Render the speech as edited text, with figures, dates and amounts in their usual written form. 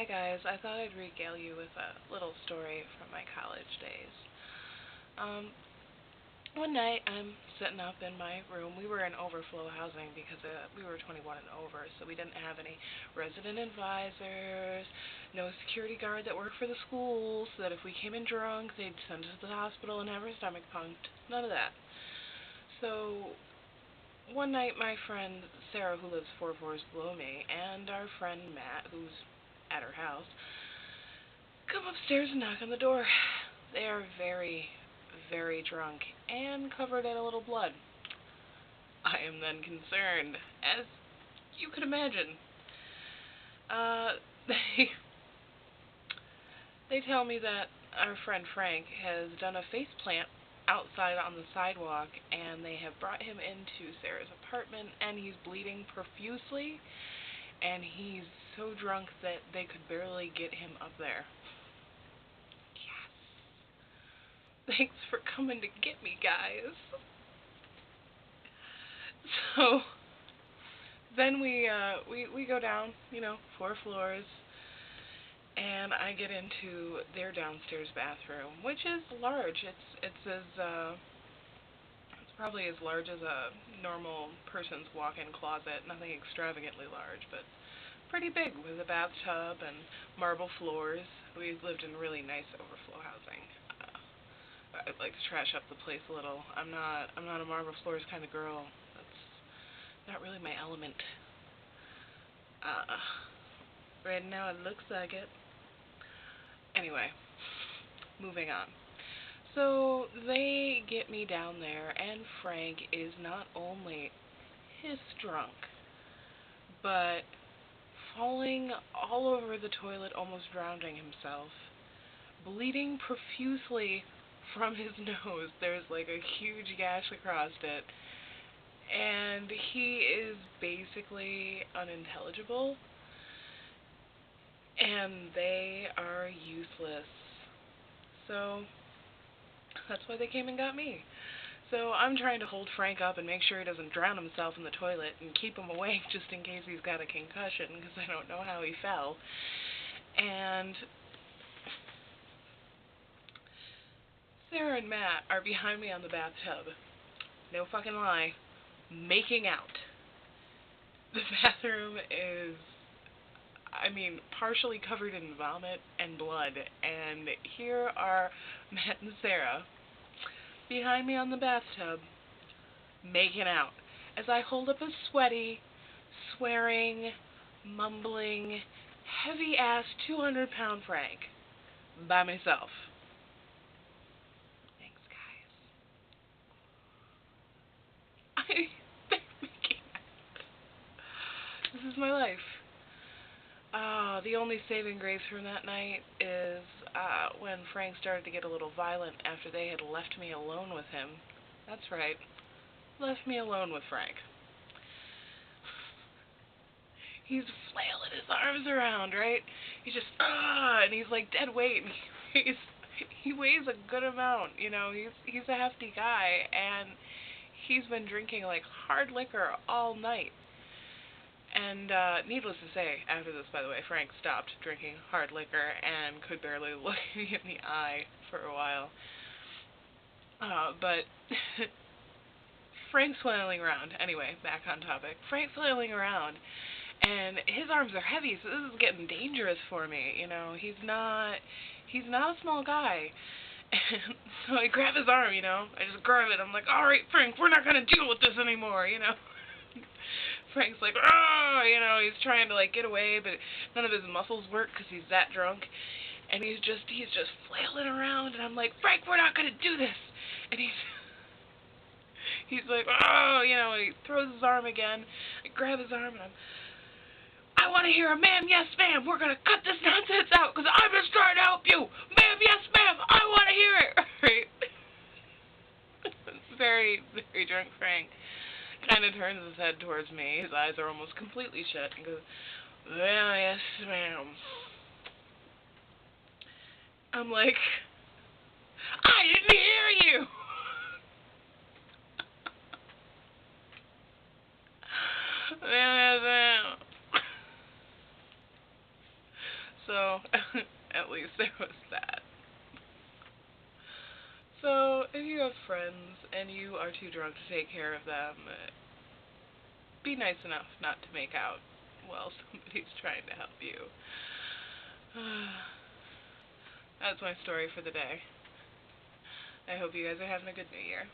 Hi guys, I thought I'd regale you with a little story from my college days. Um, One night I'm sitting up in my room. We were in overflow housing because we were 21 and over, so we didn't have any resident advisors, no security guard that worked for the school, so that if we came in drunk, they'd send us to the hospital and have our stomach pumped. None of that. So one night my friend Sarah, who lives four floors below me, and our friend Matt, who's at her house, come upstairs and knock on the door. They are very, very drunk and covered in a little blood. I am then concerned, as you could imagine. Uh, they they tell me that our friend Frank has done a face plant outside on the sidewalk, and they have brought him into Sarah's apartment, and he's bleeding profusely, and he's so drunk that they could barely get him up there. Thanks for coming to get me, guys. So then we go down, four floors, and I get into their downstairs bathroom, which is large. It's probably as large as a normal person's walk-in closet. Nothing extravagantly large, but pretty big with a bathtub and marble floors. We lived in really nice overflow housing. I'd like to trash up the place a little. I'm not a marble floors kind of girl. That's not really my element. Uh, right now it looks like it. Anyway, moving on. So they get me down there, and Frank is not only piss drunk, but falling all over the toilet, almost drowning himself, bleeding profusely from his nose. There's like a huge gash across it, and he is basically unintelligible, and they are useless. So that's why they came and got me. So I'm trying to hold Frank up and make sure he doesn't drown himself in the toilet and keep him awake just in case he's got a concussion, because I don't know how he fell. And Sarah and Matt are behind me on the bathtub. No fucking lie. Making out. The bathroom is, partially covered in vomit and blood. And here are Matt and Sarah behind me on the bathtub making out as I hold up a sweaty, swearing, mumbling, heavy ass 200-pound Frank by myself. Thanks, guys. This is my life. The only saving grace from that night is when Frank started to get a little violent after they had left me alone with him. That's right. Left me alone with Frank. He's flailing his arms around, right? He's just, and he's like dead weight. And he weighs a good amount, He's a hefty guy, and he's been drinking like hard liquor all night. And needless to say, after this, by the way, Frank stopped drinking hard liquor and could barely look me in the eye for a while. But Frank's flailing around. Anyway, back on topic. Frank's flailing around, and his arms are heavy, so this is getting dangerous for me. He's not a small guy. And so I grab his arm, I just grab it. I'm like, all right, Frank, we're not going to deal with this anymore, Frank's like, oh, he's trying to, get away, but none of his muscles work because he's that drunk. And he's just flailing around, and I'm like, Frank, we're not going to do this. And he's like, oh, he throws his arm again. I grab his arm, and I want to hear a ma'am, yes, ma'am. We're going to cut this nonsense out because I'm just trying to help you. Ma'am, yes, ma'am. I want to hear it. Right? Very, very drunk Frank kind of turns his head towards me. His eyes are almost completely shut and goes, well, yes, ma'am. I'm like, I didn't hear you. Well, yes, ma'am. So So, at least there was that. So, if you have friends and you are too drunk to take care of them, be nice enough not to make out while somebody's trying to help you. That's my story for the day. I hope you guys are having a good New Year.